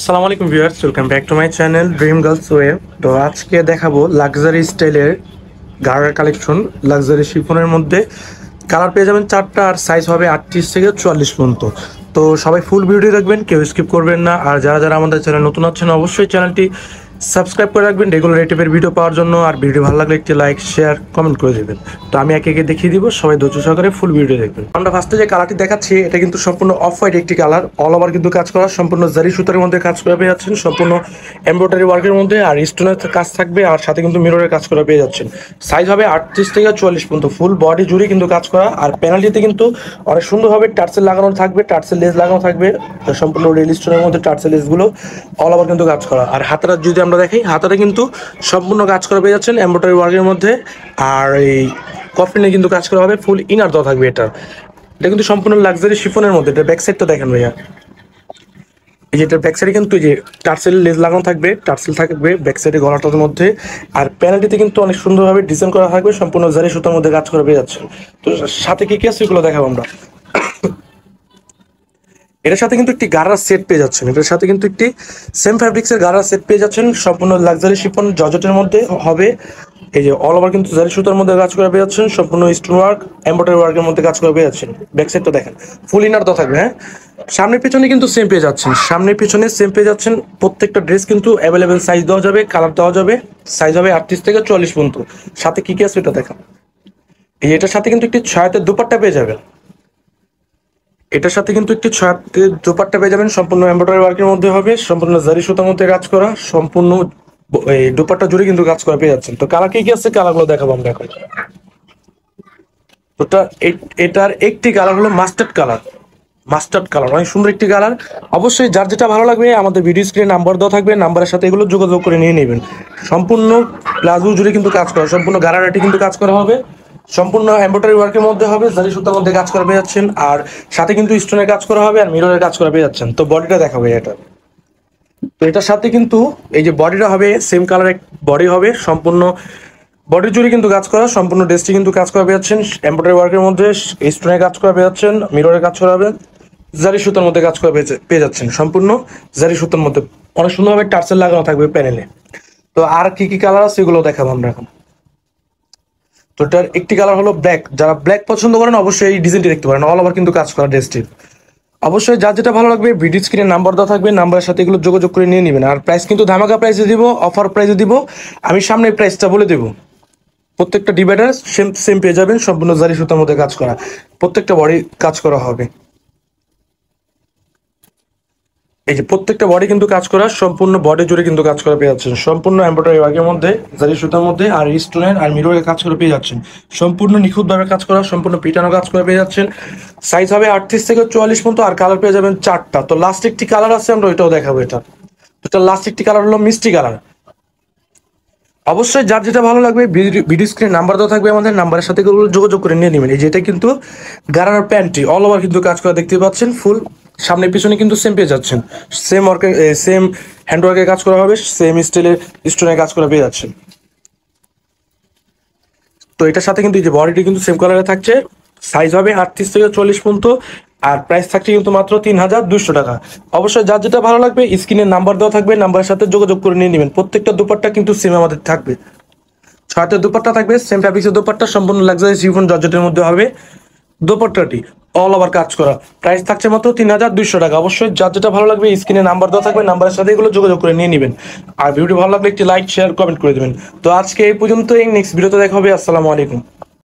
আসসালামু আলাইকুম viewers, welcome back to my channel dream girls way. তো আজকে দেখাবো লাক্সারি স্টাইলের গাড়ার কালেকশন। লাক্সারি শিফনের মধ্যে কালার পেয়ে যাবেন চারটা, আর সাইজ হবে 38 থেকে 44 পর্যন্ত। তো সবাই ফুল ভিডিও দেখবেন, কেউ স্কিপ করবেন না। আর যারা যারা আমাদের চ্যানেল নতুন আছেন অবশ্যই চ্যানেলটি সাবস্ক্রাইব করে রাখবেন রেগুলার এই টাইপের ভিডিও পাওয়ার জন্য। আর ভিডিও ভালো লাগলে একটি লাইক শেয়ার কমেন্ট করে দেবেন। তো আমি একে একে দেখিয়ে দিব, সবাই ধৈর্য সহকারে ফুল ভিডিও দেখবেন। আমরা ফার্স্টে যে কালারটি দেখাচ্ছি এটা কিন্তু সম্পূর্ণ অফ হোয়াইট একটি কালার, অল ওভার কিন্তু কাজ করা, সম্পূর্ণ জারি সুতার মধ্যে কাজ করা পেয়ে যাচ্ছেন, সম্পূর্ণ এমব্রয়ডারি ওয়ার্কের মধ্যে আর স্টোনের কাজ থাকবে, আর সাথে কিন্তু মিররের কাজ করা পেয়ে যাচ্ছেন। সাইজ হবে 38 থেকে 44 পর্যন্ত, ফুল বডি জুড়ে কিন্তু কাজ করা। আর প্যানেলটিতে কিন্তু অনেক সুন্দরভাবে টার্সেল লাগানো থাকবে, টার্সেল লেস লাগানো থাকবে, সম্পূর্ণ রেল স্টোনের মধ্যে টার্সেল লেসগুলো অল ওভার কিন্তু কাজ করা। আর হাতাটা যদি আমরা দেখি, হাতাটা কিন্তু সম্পূর্ণ কাজ করা পেয়ে যাচ্ছেন এমব্রয়ডারি ওয়ার্কের মধ্যে। আর এই কফিনে কিন্তু কাজ করা হবে, ফুল ইনার দেওয়া থাকবে। এটা কিন্তু সম্পূর্ণ লাক্সারি শিফনের মধ্যে। এটা ব্যাক সাইডটা দেখেন ভাইয়া, এই যে এটার ব্যাক সাইডে কিন্তু এই যে টার্সেল লেস লাগানো থাকবে, টার্সেল থাকবে ব্যাক সাইডে গলাটার মধ্যে। আর প্যানেলটিতে কিন্তু অনেক সুন্দরভাবে ডিজাইন করা থাকবে, সম্পূর্ণ জারি সুতার মধ্যে কাজ করা পেয়ে যাচ্ছে। তো সাথে কি কি আছে এগুলো দেখাবো আমরা। এটার সাথে কিন্তু একটি গাড়ার সেট পেয়ে যাচ্ছেন, এটার সাথে কিন্তু একটি সেম ফ্যাব্রিক্সের গাড়ার সেট পেয়ে যাচ্ছেন, সম্পূর্ণ লাক্সারি শিফন জর্জেটের মধ্যে হবে। এই যে অল ওভার কিন্তু জারি সুতার মধ্যে কাজ করে পেয়ে যাচ্ছেন, সম্পূর্ণ স্টোন ওয়ার্ক এমব্রয়ডারি ওয়ার্কের মধ্যে কাজ করে পেয়ে যাচ্ছেন। ব্যাক সাইডটা দেখেন, ফুল ইনার তো থাকবে। হ্যাঁ, সামনের পিছনে কিন্তু সেম পেয়ে যাচ্ছেন, সামনের পিছনে সেম পেয়ে যাচ্ছেন। প্রত্যেকটা ড্রেস কিন্তু অ্যাভেলেবেল সাইজ দেওয়া যাবে, কালার দেওয়া যাবে। সাইজ হবে 38 থেকে 44 পর্যন্ত। সাথে কি কি আছে এটা দেখেন। এই এটার সাথে কিন্তু একটি ছয়াতের দুপাট্টা পেয়ে যাবেন, এটার সাথে কিন্তু একটি ছয়াতের দুপাট্টা পেয়ে যাবেন, সম্পূর্ণ এমব্রয়ডারি ওয়ার্কের মধ্যে হবে, সম্পূর্ণ জারি সুতার মধ্যে কাজ করা, সম্পূর্ণ এই দুপাট্টা জুড়ে কিন্তু কাজ করা পেয়ে যাচ্ছেন। তো কালার কি কি আছে কালারগুলো দেখাবো আমরা এখন। তো এটার একটি কালার হলো মাস্টার্ড কালার। মাস্টার্ড কালার অনেক সুন্দর একটি কালার। অবশ্যই যার যেটা ভালো লাগবে আমাদের ভিডিও স্ক্রিনে নাম্বার দেওয়া থাকবে, নাম্বারের সাথে এগুলো যোগাযোগ করে নিয়ে নেবেন। সম্পূর্ণ প্লাজো জুড়ে কিন্তু কাজ করা, সম্পূর্ণ গারারাটি কিন্তু কাজ করা হবে, সম্পূর্ণ এমব্রয়ডারি ওয়ার্কের মধ্যে হবে, জারি সুতার মধ্যে কাজ করা পেয়ে যাচ্ছেন। আর সাথে কিন্তু স্টোনের কাজ করা হবে আর মিররের কাজ করা পেয়ে যাচ্ছেন। তো বডিটা দেখাবে এটা। তো এটার সাথে কিন্তু এই যে বডিটা হবে সেম কালার বডি হবে, সম্পূর্ণ বডি জুড়ে কিন্তু কাজ করা, সম্পূর্ণ ড্রেসটি কিন্তু কাজ করা পেয়ে যাচ্ছেন এমব্রয়ডারি ওয়ার্কের মধ্যে, স্টোনের কাজ করা পেয়ে যাচ্ছেন, মিররের কাজ করা হবে, জারি সুতার মধ্যে কাজ করা পেয়ে যাচ্ছেন, সম্পূর্ণ জারি সুতার মধ্যে অনেক সুন্দরভাবে টার্সেল লাগানো থাকবে প্যানেলে। তো আর কি কি কালার আছে এগুলো দেখাবো আমরা এখন। তো এটার একটি কালার হলো ব্ল্যাক, যারা ব্ল্যাক পছন্দ করেন অবশ্যই এই ডিজাইনটি দেখতে পারেন, অল ওভার কিন্তু কাজ করা ড্রেসটির। অবশ্যই যার যেটা ভালো লাগবে ভিডিও স্ক্রিনে নাম্বার দেওয়া থাকবে, নাম্বারের সাথে এগুলো যোগাযোগ করে নিয়ে নেবেন। আর প্রাইস কিন্তু ধামাকা প্রাইসে দিব, অফার প্রাইসে দিব। আমি সামনে প্রাইসটা বলে দেবো। প্রত্যেকটা ডিভাইডার সেম সেম পেয়ে যাবেন, সম্পূর্ণ জারি সুতার মধ্যে কাজ করা, প্রত্যেকটা বডি কাজ করা হবে। এই যে প্রত্যেকটা বডি কিন্তু কাজ করা, সম্পূর্ণ বডি জুড়ে কিন্তু কাজ করা পেয়ে যাচ্ছেন, সম্পূর্ণ এমব্রয়ডারি ওয়ার্কের মধ্যে, জারি সুতার মধ্যে আর স্টোনের আর মিররের কাজ করে পেয়ে যাচ্ছেন, সম্পূর্ণ নিখুঁতভাবে কাজ করা, সম্পূর্ণ পিটানো কাজ করে পেয়ে যাচ্ছেন। সাইজ হবে 38 থেকে 44 পর্যন্ত, আর কালার পেয়ে যাবেন চারটা। তো লাস্ট একটি কালার আছে, আমরা ওইটাও দেখাবো। এটা লাস্ট একটি কালার হলো মিষ্টি কালার। অবশ্যই যার যেটা ভালো লাগবে ভিডিও স্ক্রিনে নাম্বার দেওয়া থাকবে, আমাদের নাম্বারের সাথে যোগাযোগ করে নিয়ে নেবেন। এই যেটা কিন্তু গারার প্যান্টটি অল ওভার কিন্তু কাজ করা দেখতে পাচ্ছেন, ফুল সামনে পিছনে কিন্তু সেম পেয়ে যাচ্ছেন, সেম ওয়ার্কে সেম হ্যান্ড ওয়ার্কের কাজ করা হবে, সেম স্টাইলের স্টোনের কাজ করা পেয়ে যাচ্ছেন। তো এটার সাথে কিন্তু এই যে বডিটি কিন্তু সেম কালারে থাকছে, সাইজ হবে 38 থেকে 40 পর্যন্ত, আর প্রাইস থাকছে কিন্তু মাত্র 3200 টাকা। অবশ্যই যার যেটা ভালো লাগবে স্ক্রিনে নাম্বার দেওয়া থাকবে, নাম্বারের সাথে যোগাযোগ করে নিয়ে নেবেন। প্রত্যেকটা দুপাট্টা কিন্তু সেম আমাদের থাকবে, ছয়টা দুপাট্টা থাকবে, সেম ফ্যাব্রিক্সের দুপাট্টা, সম্পূর্ণ লাক্সারি শিফন জর্জেটের মধ্যে হবে দুপাট্টাটি, অল ওভার কাজ করা। প্রাইস থাকছে মাত্র 3200 টাকা। অবশ্যই যার যেটা ভালো লাগবে স্ক্রিনে নাম্বার দেওয়া থাকবে, নাম্বারের সাথে এগুলো যোগাযোগ করে নিয়ে নেবেন। আর ভিডিও ভালো লাগলে একটি লাইক শেয়ার কমেন্ট করে দেবেন। তো আজকে এই পর্যন্ত, নেক্সট ভিডিওতে দেখা হবে। আসসালামু আলাইকুম।